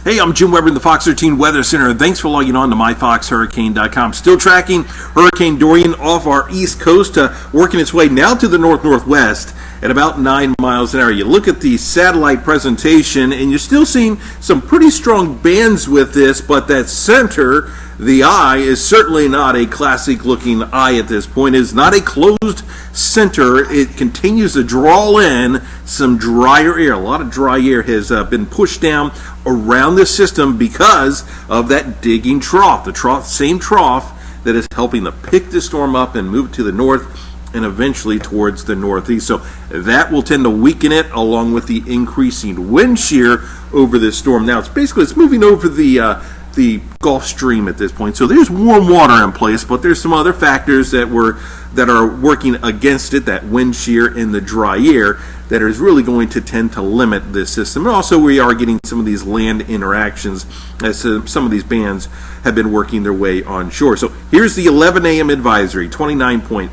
Hey, I'm Jim Weber in the Fox 13 Weather Center, and thanks for logging on to myfoxhurricane.com. Still tracking Hurricane Dorian off our east coast, working its way now to the north-northwest at about 9 miles an hour. You look at the satellite presentation, and you're still seeing some pretty strong bands with this, but that center, the eye, is certainly not a classic-looking eye at this point. It is not a closed center. It continues to draw in some drier air. A lot of dry air has been pushed down around the system because of that digging trough. The same trough that is helping to pick the storm up and move it to the north and eventually towards the northeast. So that will tend to weaken it along with the increasing wind shear over this storm. Now it's moving over the Gulf Stream at this point. So there's warm water in place, but there's some other factors that are working against it, that wind shear and the dry air, that is really going to tend to limit this system. And also we are getting some of these land interactions as some of these bands have been working their way onshore. So here's the 11 a.m. advisory, 29.8,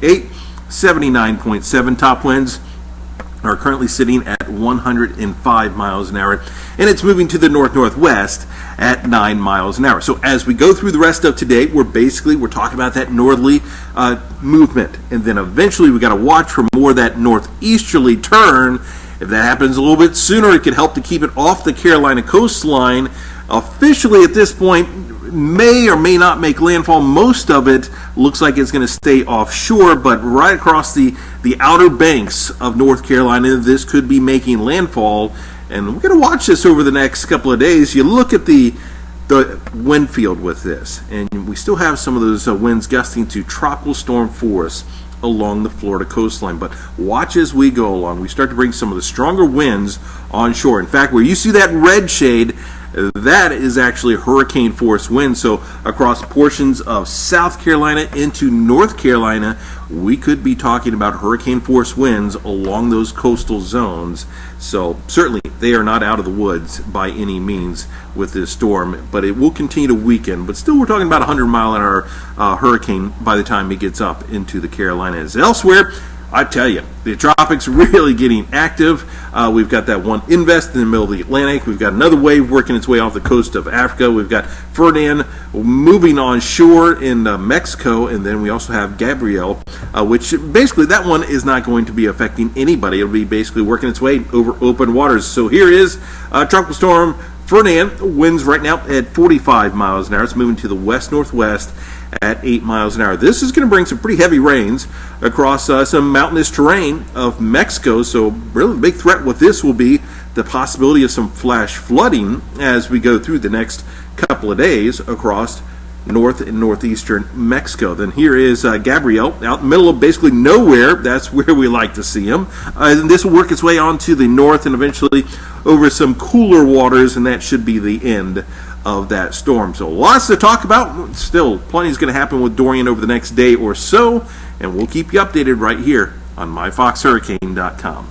79.7 top winds are currently sitting at 105 miles an hour, and it's moving to the north-northwest at 9 miles an hour. So as we go through the rest of today, we're talking about that northerly movement, and then eventually we got to watch for more of that northeasterly turn. If that happens a little bit sooner, it could help to keep it off the Carolina coastline. Officially at this point, may or may not make landfall. Most of it looks like it's going to stay offshore, but right across the outer banks of North Carolina, this could be making landfall. And we're going to watch this over the next couple of days. You look at the wind field with this, and we still have some of those winds gusting to tropical storm force along the Florida coastline. But watch as we go along. We start to bring some of the stronger winds onshore. In fact, where you see that red shade, that is actually hurricane force wind. So across portions of South Carolina into North Carolina, we could be talking about hurricane force winds along those coastal zones. So certainly they are not out of the woods by any means with this storm, but it will continue to weaken. But still, we're talking about 100-mile-an-hour hurricane by the time it gets up into the Carolinas. Elsewhere, I tell you, the tropics really getting active. We've got that one invest in the middle of the Atlantic. We've got another wave working its way off the coast of Africa. We've got Fernand moving on shore in Mexico, and then we also have Gabrielle, which basically that one is not going to be affecting anybody. It'll be basically working its way over open waters. So here is tropical storm Fernand. Winds right now at 45 miles an hour. It's moving to the west-northwest at 8 miles an hour. This is going to bring some pretty heavy rains across some mountainous terrain of Mexico. So really the big threat with this will be the possibility of some flash flooding as we go through the next couple of days across north and northeastern Mexico. Then here is Gabrielle out in the middle of basically nowhere. That's where we like to see them. And this will work its way on to the north and eventually over some cooler waters, and that should be the end of that storm. So lots to talk about. Still, plenty is going to happen with Dorian over the next day or so, and we'll keep you updated right here on myfoxhurricane.com.